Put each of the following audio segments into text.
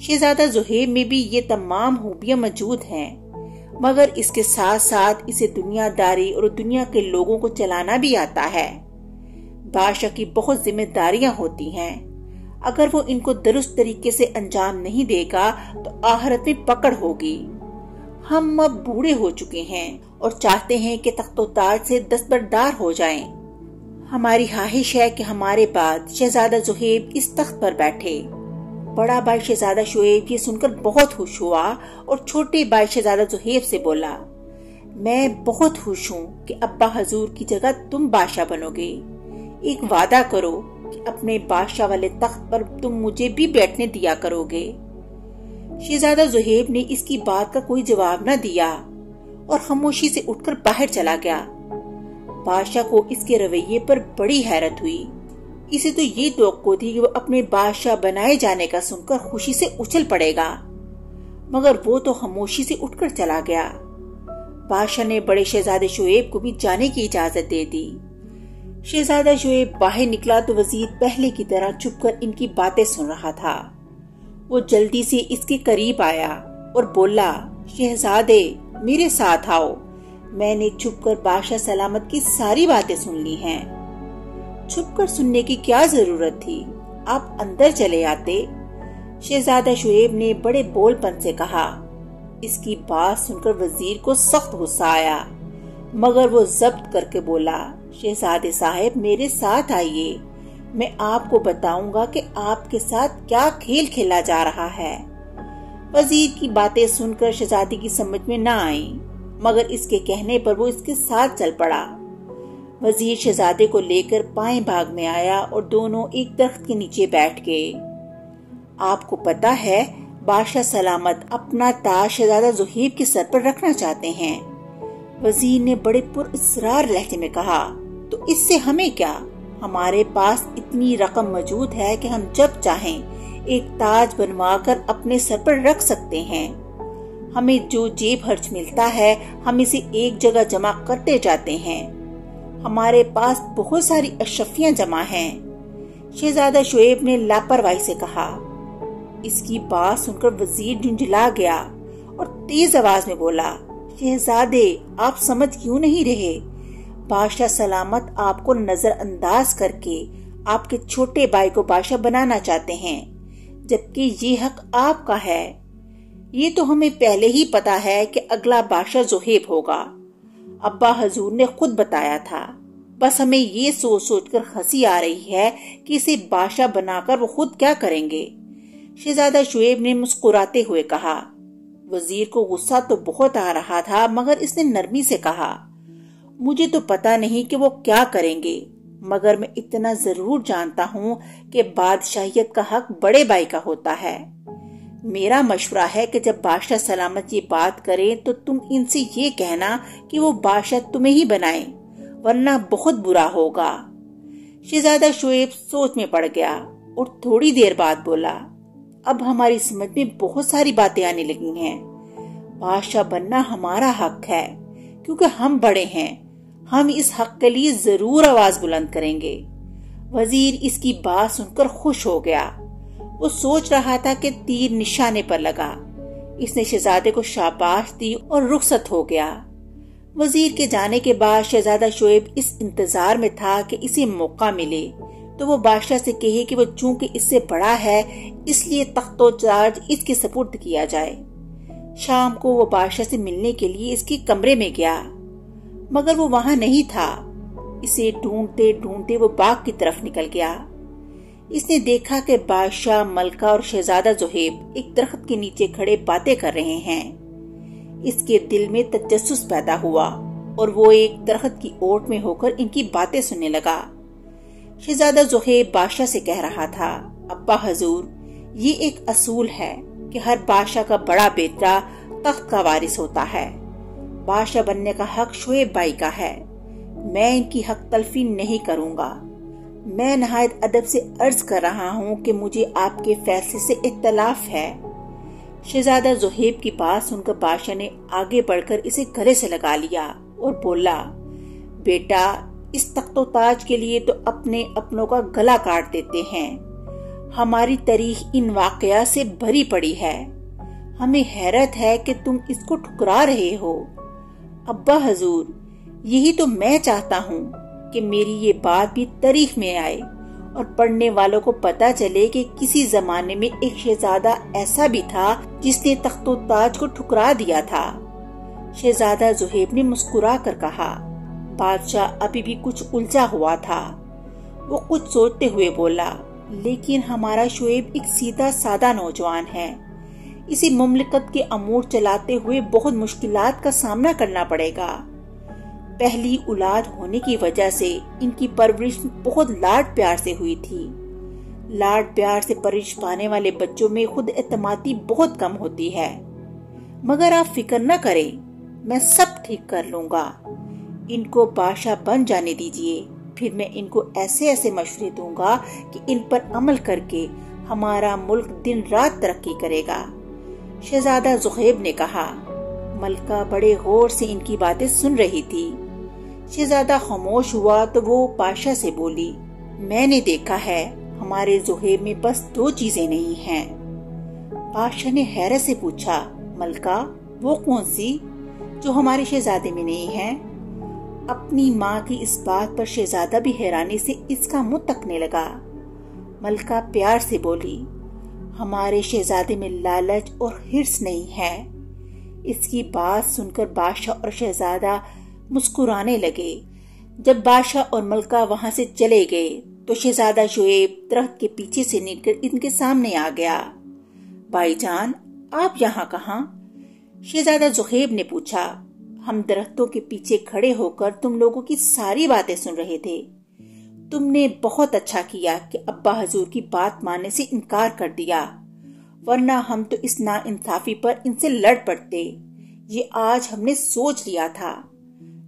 شہزادہ زہیب میں بھی یہ تمام خوبیاں موجود ہیں، مگر اس کے ساتھ ساتھ اسے دنیا داری اور دنیا کے لوگوں کو چلانا بھی آتا ہے۔ بادشاہ کی بہت ذمہ داریاں ہوتی ہیں، اگر وہ ان کو درست طریقے سے انجام نہیں دے گا تو آخرت میں پکڑ ہوگی۔ ہم اب بوڑھے ہو چکے ہیں اور چاہتے ہیں کہ تخت و تاج سے دستبردار ہو جائیں۔ ہماری خواہش ہے کہ ہمارے بعد شہزادہ زہیب اس تخت پر بیٹھے۔ بڑا بھائی شہزادہ شعیب یہ سن کر بہت خوش ہوا اور چھوٹے بھائی شہزادہ زہیب سے بولا، میں بہت خوش ہوں کہ ابا حضور کی جگہ تم بادشاہ بنو گے۔ ایک وعدہ کرو کہ اپنے بادشاہ والے تخت پر تم مجھے بھی بیٹھنے دیا کرو گے۔ شہزادہ زہیب نے اس کی بات کا کوئی جواب نہ دیا اور خاموشی سے اٹھ کر باہر چلا گیا۔ بادشاہ کو اس کے رویے پر بڑی حیرت ہوئی۔ اسے تو یہ توقع تھی کہ وہ اپنے بادشاہ بنائے جانے کا سن کر خوشی سے اچھل پڑے گا، مگر وہ تو خاموشی سے اٹھ کر چلا گیا۔ بادشاہ نے بڑے شہزادے شعیب کو بھی جانے کی اجازت دے دی۔ شہزادہ شعیب باہر نکلا تو وزیر پہلے کی طرح چھپ کر ان کی باتیں سن رہا تھا۔ وہ جلدی سے اس کے قریب آیا اور بولا، شہزادے میرے ساتھ آؤ، میں نے چھپ کر بادشاہ سلامت کی ساری باتیں سن لی ہیں۔ چھپ کر سننے کی کیا ضرورت تھی، آپ اندر چلے آتے، شہزادہ شعیب نے بڑے بول پن سے کہا۔ اس کی بات سن کر وزیر کو سخت غصہ آیا، مگر وہ ضبط کر کے بولا، شہزادے صاحب میرے ساتھ آئیے، میں آپ کو بتاؤں گا کہ آپ کے ساتھ کیا کھیل کھیلا جا رہا ہے۔ وزیر کی باتیں سن کر شہزادی کی سمجھ میں نہ آئیں، مگر اس کے کہنے پر وہ اس کے ساتھ چل پڑا۔ وزیر شہزادے کو لے کر پائیں باغ میں آیا اور دونوں ایک درخت کے نیچے بیٹھ گئے۔ آپ کو پتا ہے بادشاہ سلامت اپنا تاج شہزادہ زہیب کے سر پر رکھنا چاہتے ہیں، وزیر نے بڑے پر اصرار لہجے میں کہا۔ تو اس سے ہمیں کیا، ہمارے پاس اتنی رقم موجود ہے کہ ہم جب چاہیں ایک تاج بنوا کر اپنے سر پر رکھ سکتے ہیں۔ ہمیں جو جیب خرچ ملتا ہے ہم اسے ایک جگہ جمع کرتے جاتے ہیں، ہمارے پاس بہت ساری اشرفیاں جمع ہیں، شہزادہ شعیب نے لاپرواہی سے کہا۔ اس کی بات سن کر وزیر جھنجھلا گیا اور تیز آواز میں بولا، شہزادے آپ سمجھ کیوں نہیں رہے؟ بادشاہ سلامت آپ کو نظر انداز کر کے آپ کے چھوٹے بھائی کو بادشاہ بنانا چاہتے ہیں، جبکہ یہ حق آپ کا ہے۔ یہ تو ہمیں پہلے ہی پتا ہے کہ اگلا بادشاہ زہیب ہوگا، ابا حضور نے خود بتایا تھا، بس ہمیں یہ سوچ سوچ کر ہنسی آ رہی ہے کہ اسے بادشاہ بنا کر وہ خود کیا کریں گے۔ شہزادہ شعیب نے مسکراتے ہوئے کہا۔ وزیر کو غصہ تو بہت آ رہا تھا، مگر اس نے نرمی سے کہا، مجھے تو پتا نہیں کہ وہ کیا کریں گے، مگر میں اتنا ضرور جانتا ہوں کہ بادشاہیت کا حق بڑے بھائی کا ہوتا ہے۔ میرا مشورہ ہے کہ جب بادشاہ سلامت یہ بات کریں تو تم ان سے یہ کہنا کہ وہ بادشاہ تمہیں ہی بنائیں، ورنہ بہت برا ہوگا۔ شہزادہ شعیب سوچ میں پڑ گیا اور تھوڑی دیر بعد بولا، اب ہماری سمجھ میں بہت ساری باتیں آنے لگی ہیں۔ بادشاہ بننا ہمارا حق ہے کیونکہ ہم بڑے ہیں، ہم اس حق کے لیے ضرور آواز بلند کریں گے۔ وزیر اس کی بات سن کر خوش ہو گیا۔ وہ سوچ رہا تھا کہ تیر نشانے پر لگا۔ اس نے شہزادے کو شاباش دی اور رخصت ہو گیا۔ وزیر کے جانے کے بعد شہزادہ شعیب اس انتظار میں تھا کہ اسے موقع ملے تو وہ بادشاہ سے کہے کہ وہ چونکہ اس سے بڑا ہے اس لیے تخت و تاج اس کے سپرد کیا جائے۔ شام کو وہ بادشاہ سے ملنے کے لیے اس کے کمرے میں گیا، مگر وہ وہاں نہیں تھا۔ اسے ڈھونڈتے ڈھونڈتے وہ باغ کی طرف نکل گیا۔ اس نے دیکھا کہ بادشاہ، ملکہ اور شہزادہ زہیب ایک درخت کے نیچے کھڑے باتیں کر رہے ہیں۔ اس کے دل میں تجسس پیدا ہوا اور وہ ایک درخت کی اوٹ میں ہو کر ان کی باتیں سننے لگا۔ شہزادہ زہیب بادشاہ سے کہہ رہا تھا، ابا حضور، یہ ایک اصول ہے کہ ہر بادشاہ کا بڑا بیٹا تخت کا وارث ہوتا ہے۔ بادشاہ بننے کا حق شعیب بھائی کا ہے، میں ان کی حق تلفی نہیں کروں گا۔ میں نہایت ادب سے عرض کر رہا ہوں کہ مجھے آپ کے فیصلے سے اختلاف ہے۔ شہزادہ زہیب کی بات سن کر بادشاہ نے آگے بڑھ کر اسے گلے سے لگا لیا اور بولا، بیٹا، اس تخت و تاج کے لیے تو اپنے اپنوں کا گلا کاٹ دیتے ہیں، ہماری تاریخ ان واقعات سے بھری پڑی ہے۔ ہمیں حیرت ہے کہ تم اس کو ٹھکرا رہے ہو۔ ابا حضور، یہی تو میں چاہتا ہوں کہ میری یہ بات بھی تاریخ میں آئے اور پڑھنے والوں کو پتا چلے کہ کسی زمانے میں ایک شہزادہ ایسا بھی تھا جس نے تخت و تاج کو ٹھکرا دیا تھا۔ شہزادہ زہیب نے مسکرا کر کہا۔ بادشاہ ابھی بھی کچھ الجھا ہوا تھا۔ وہ کچھ سوچتے ہوئے بولا، لیکن ہمارا شعیب ایک سیدھا سادہ نوجوان ہے۔ اسی مملکت کے امور چلاتے ہوئے بہت مشکلات کا سامنا کرنا پڑے گا۔ پہلی اولاد ہونے کی وجہ سے ان کی پرورش بہت لاڈ پیار سے ہوئی تھی۔ لاڈ پیار سے پرورش پانے والے بچوں میں خود اعتمادی بہت کم ہوتی ہے۔ مگر آپ فکر نہ کریں، میں سب ٹھیک کر لوں گا۔ ان کو بادشاہ بن جانے دیجئے، پھر میں ان کو ایسے ایسے مشورے دوں گا کہ ان پر عمل کر کے ہمارا ملک دن رات ترقی کرے گا۔ شہزادہ زہیب نے کہا۔ ملکہ بڑے غور سے ان کی باتیں سن رہی تھی۔ شہزادہ خاموش ہوا تو وہ بادشاہ سے بولی، میں نے دیکھا ہے ہمارے زہیب میں بس 2 چیزیں نہیں ہیں۔ بادشاہ نے حیرت سے پوچھا، ملکہ وہ کون سی جو ہمارے شہزادے میں نہیں ہیں؟ اپنی ماں کی اس بات پر شہزادہ بھی حیرانی سے اس کا منہ تکنے لگا۔ ملکہ پیار سے بولی، ہمارے شہزادے میں لالچ اور حرص نہیں ہے۔ اس کی بات سن کر بادشاہ اور شہزادہ مسکرانے لگے۔ جب بادشاہ اور ملکہ وہاں سے چلے گئے تو شہزادہ شعیب درخت کے پیچھے سے نکل کر ان کے سامنے آ گیا۔ بھائی جان، آپ یہاں کہاں؟ شہزادہ زہیب نے پوچھا۔ ہم درختوں کے پیچھے کھڑے ہو کر تم لوگوں کی ساری باتیں سن رہے تھے۔ تم نے بہت اچھا کیا کہ ابا حضور کی بات ماننے سے انکار کر دیا، ورنہ ہم تو اس ناانصافی پر ان سے لڑ پڑتے۔ یہ آج ہم نے سوچ لیا تھا،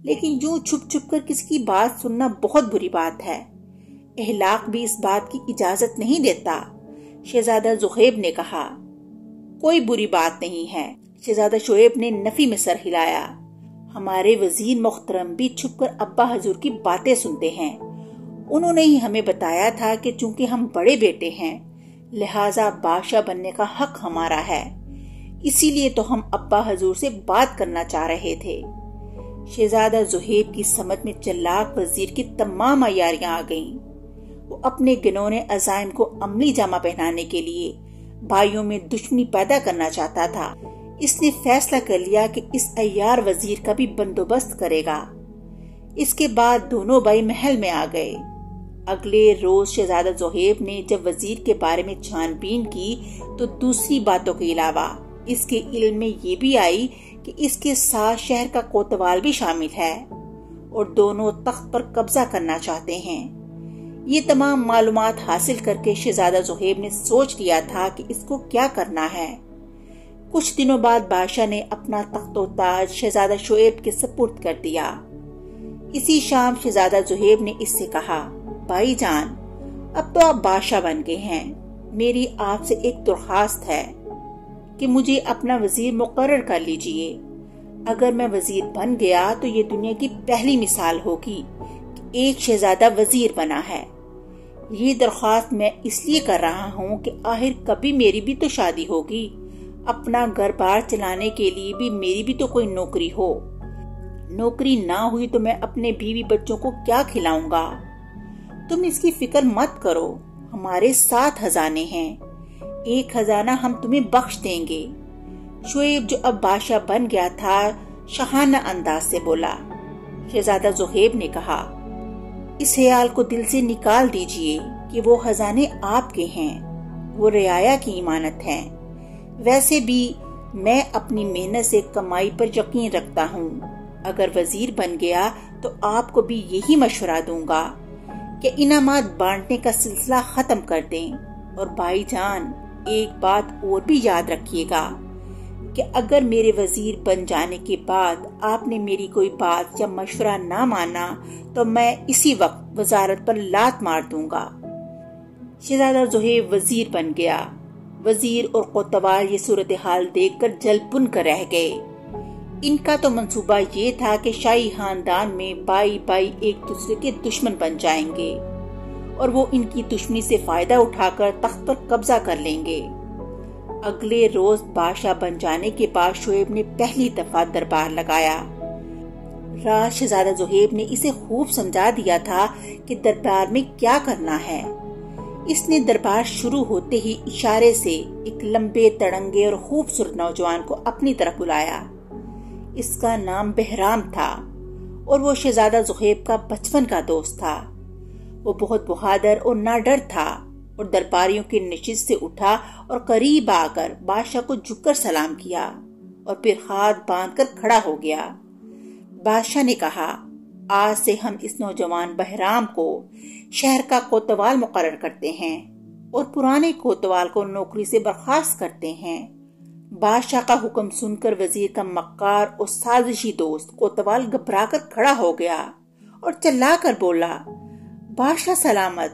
لیکن یوں چھپ چھپ کر کسی کی بات سننا بہت بری بات ہے۔ اخلاق بھی اس بات کی اجازت نہیں دیتا۔ شہزادہ زہیب نے کہا، کوئی بری بات نہیں ہے۔ شہزادہ شعیب نے نفی میں سر ہلایا۔ ہمارے وزیر محترم بھی چھپ کر ابا حضور کی باتیں سنتے ہیں۔ انہوں نے ہی ہمیں بتایا تھا کہ چونکہ ہم بڑے بیٹے ہیں لہٰذا بادشاہ بننے کا حق ہمارا ہے، اسی لیے تو ہم ابا حضور سے بات کرنا چاہ رہے تھے۔ شہزادہ زہیب کی سمجھ میں چلاک وزیر کی تمام عیاریاں آ گئیں۔ وہ اپنے گنونے عزائم کو عملی جامہ پہنانے کے لیے بھائیوں میں دشمنی پیدا کرنا چاہتا تھا۔ اس نے فیصلہ کر لیا کہ اس عیار وزیر کا بھی بندوبست کرے گا۔ اس کے بعد دونوں بھائی محل میں آ گئے۔ اگلے روز شہزادہ زہیب نے جب وزیر کے بارے میں چھان بین کی تو دوسری باتوں کے علاوہ اس کے علم میں یہ بھی آئی کہ اس کے ساتھ شہر کا کوتوال بھی شامل ہے اور دونوں تخت پر قبضہ کرنا چاہتے ہیں۔ یہ تمام معلومات حاصل کر کے شہزادہ زہیب نے سوچ لیا تھا کہ اس کو کیا کرنا ہے۔ کچھ دنوں بعد بادشاہ نے اپنا تخت و تاج شہزادہ شعیب کے سپرد کر دیا۔ اسی شام شہزادہ زہیب نے اس سے کہا، بھائی جان، اب تو آپ بادشاہ بن گئے ہیں، میری آپ سے ایک درخواست ہے کہ مجھے اپنا وزیر مقرر کر لیجئے۔ اگر میں وزیر بن گیا تو یہ دنیا کی پہلی مثال ہوگی کہ ایک شہزادہ وزیر بنا ہے۔ یہ درخواست میں اس لیے کر رہا ہوں کہ آخر کبھی میری بھی تو شادی ہوگی، اپنا گھر بار چلانے کے لیے بھی میری بھی تو کوئی نوکری ہو۔ نوکری نہ ہوئی تو میں اپنے بیوی بچوں کو کیا کھلاؤں گا؟ تم اس کی فکر مت کرو، ہمارے 7 خزانے ہیں، ایک خزانہ ہم تمہیں بخش دیں گے۔ شعیب جو اب بادشاہ بن گیا تھا شاہانہ انداز سے بولا۔ شہزادہ زہیب نے کہا، اس خیال کو دل سے نکال دیجئے کہ وہ خزانے آپ کے ہیں، وہ رعایا کی امانت ہیں۔ ویسے بھی میں اپنی محنت سے کمائی پر یقین رکھتا ہوں۔ اگر وزیر بن گیا تو آپ کو بھی یہی مشورہ دوں گا کہ انعامات بانٹنے کا سلسلہ ختم کر دیں۔ اور بھائی جان، ایک بات اور بھی یاد رکھیے گا کہ اگر میرے وزیر بن جانے کے بعد آپ نے میری کوئی بات یا مشورہ نہ مانا تو میں اسی وقت وزارت پر لات مار دوں گا۔ شہزادہ زہیب وزیر بن گیا۔ وزیر اور کوتوال یہ صورتحال دیکھ کر جل بن کر رہ گئے۔ ان کا تو منصوبہ یہ تھا کہ شاہی خاندان میں بائی بائی ایک دوسرے کے دشمن بن جائیں گے اور وہ ان کی دشمنی سے فائدہ اٹھا کر تخت پر قبضہ کر لیں گے۔ اگلے روز بادشاہ بن جانے کے بعد شعیب نے پہلی دفعہ دربار لگایا۔ راز شہزادہ زہیب نے اسے خوب سمجھا دیا تھا کہ دربار میں کیا کرنا ہے۔ اس نے دربار شروع ہوتے ہی اشارے سے ایک لمبے تڑنگے اور خوبصورت نوجوان کو اپنی طرف بلایا۔ اس کا نام بہرام تھا اور وہ شہزادہ زہیب کا بچپن کا دوست تھا۔ وہ بہت بہادر اور ناڈر تھا اور درباریوں کی نشست سے اٹھا اور قریب آ کر بادشاہ کو جھک کر سلام کیا اور پھر ہاتھ باندھ کر کھڑا ہو گیا۔ بادشاہ نے کہا، آج سے ہم اس نوجوان بہرام کو شہر کا کوتوال مقرر کرتے ہیں اور پرانے کوتوال کو نوکری سے برخاست کرتے ہیں۔ بادشاہ کا حکم سن کر وزیر کا مکار اور سازشی دوست کوتوال گھبرا کر کھڑا ہو گیا اور چلا کر بولا، بادشاہ سلامت،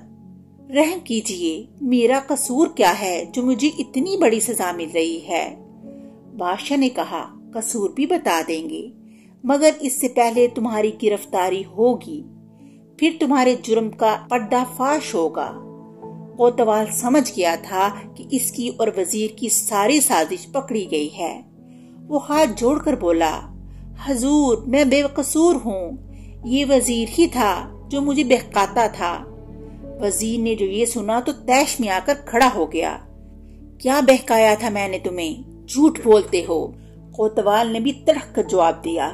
رحم کیجئے، میرا قصور کیا ہے جو مجھے اتنی بڑی سزا مل رہی ہے؟ بادشاہ نے کہا، قصور بھی بتا دیں گے، مگر اس سے پہلے تمہاری گرفتاری ہوگی، پھر تمہارے جرم کا پردہ فاش ہوگا۔ کوتوال سمجھ گیا تھا کہ اس کی اور وزیر کی ساری سازش پکڑی گئی ہے۔ وہ ہاتھ جوڑ کر بولا، حضور، میں بے قصور ہوں، یہ وزیر ہی تھا جو مجھے بہکاتا تھا۔ وزیر نے جو یہ سنا تو طیش میں آ کر کھڑا ہو گیا۔ کیا بہکایا تھا میں نے تمہیں؟ جھوٹ بولتے ہو۔ کوتوال نے بھی تڑک کر جواب دیا،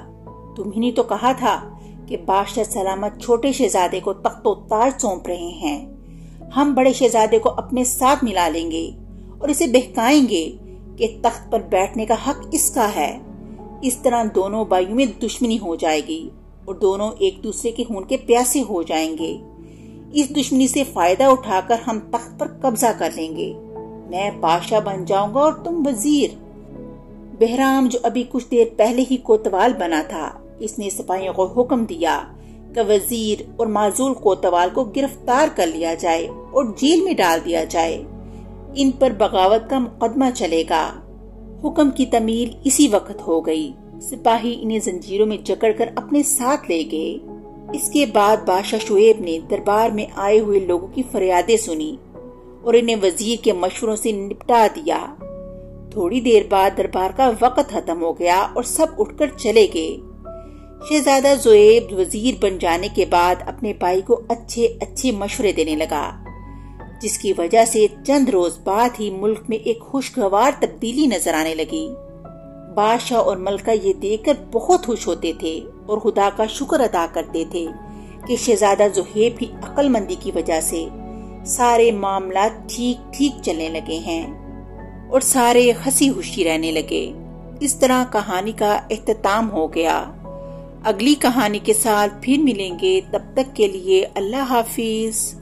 تمہیں نے تو کہا تھا کہ بادشاہ سلامت چھوٹے شہزادے کو تخت و تاج سونپ رہے ہیں، ہم بڑے شہزادے کو اپنے ساتھ ملا لیں گے اور اسے بہکائیں گے کہ تخت پر بیٹھنے کا حق اس کا ہے۔ اس طرح دونوں بھائیوں میں دشمنی ہو جائے گی اور دونوں ایک دوسرے کے خون کے پیاسے ہو جائیں گے۔ اس دشمنی سے فائدہ اٹھا کر ہم تخت پر قبضہ کر لیں گے، میں بادشاہ بن جاؤں گا اور تم وزیر۔ بہرام جو ابھی کچھ دیر پہلے ہی کوتوال بنا تھا، اس نے سپاہیوں کو حکم دیا کہ وزیر اور معزول کوتوال کو گرفتار کر لیا جائے اور جیل میں ڈال دیا جائے، ان پر بغاوت کا مقدمہ چلے گا۔ حکم کی تعمیل اسی وقت ہو گئی۔ سپاہی انہیں زنجیروں میں جکڑ کر اپنے ساتھ لے گئے۔ اس کے بعد بادشاہ شعیب نے دربار میں آئے ہوئے لوگوں کی فریادیں سنی اور انہیں وزیر کے مشوروں سے نپٹا دیا۔ تھوڑی دیر بعد دربار کا وقت ختم ہو گیا اور سب اٹھ کر چلے گئے۔ شہزادہ زہیب وزیر بن جانے کے بعد اپنے بھائی کو اچھے مشورے دینے لگا، جس کی وجہ سے چند روز بعد ہی ملک میں ایک خوشگوار تبدیلی نظر آنے لگی۔ بادشاہ اور ملکہ یہ دیکھ کر بہت خوش ہوتے تھے اور خدا کا شکر ادا کرتے تھے کہ شہزادہ زہیب کی عقل مندی کی وجہ سے سارے معاملات ٹھیک چلنے لگے ہیں اور سارے ہنسی خوشی رہنے لگے۔ اس طرح کہانی کا اختتام ہو گیا۔ اگلی کہانی کے ساتھ پھر ملیں گے، تب تک کے لیے اللہ حافظ۔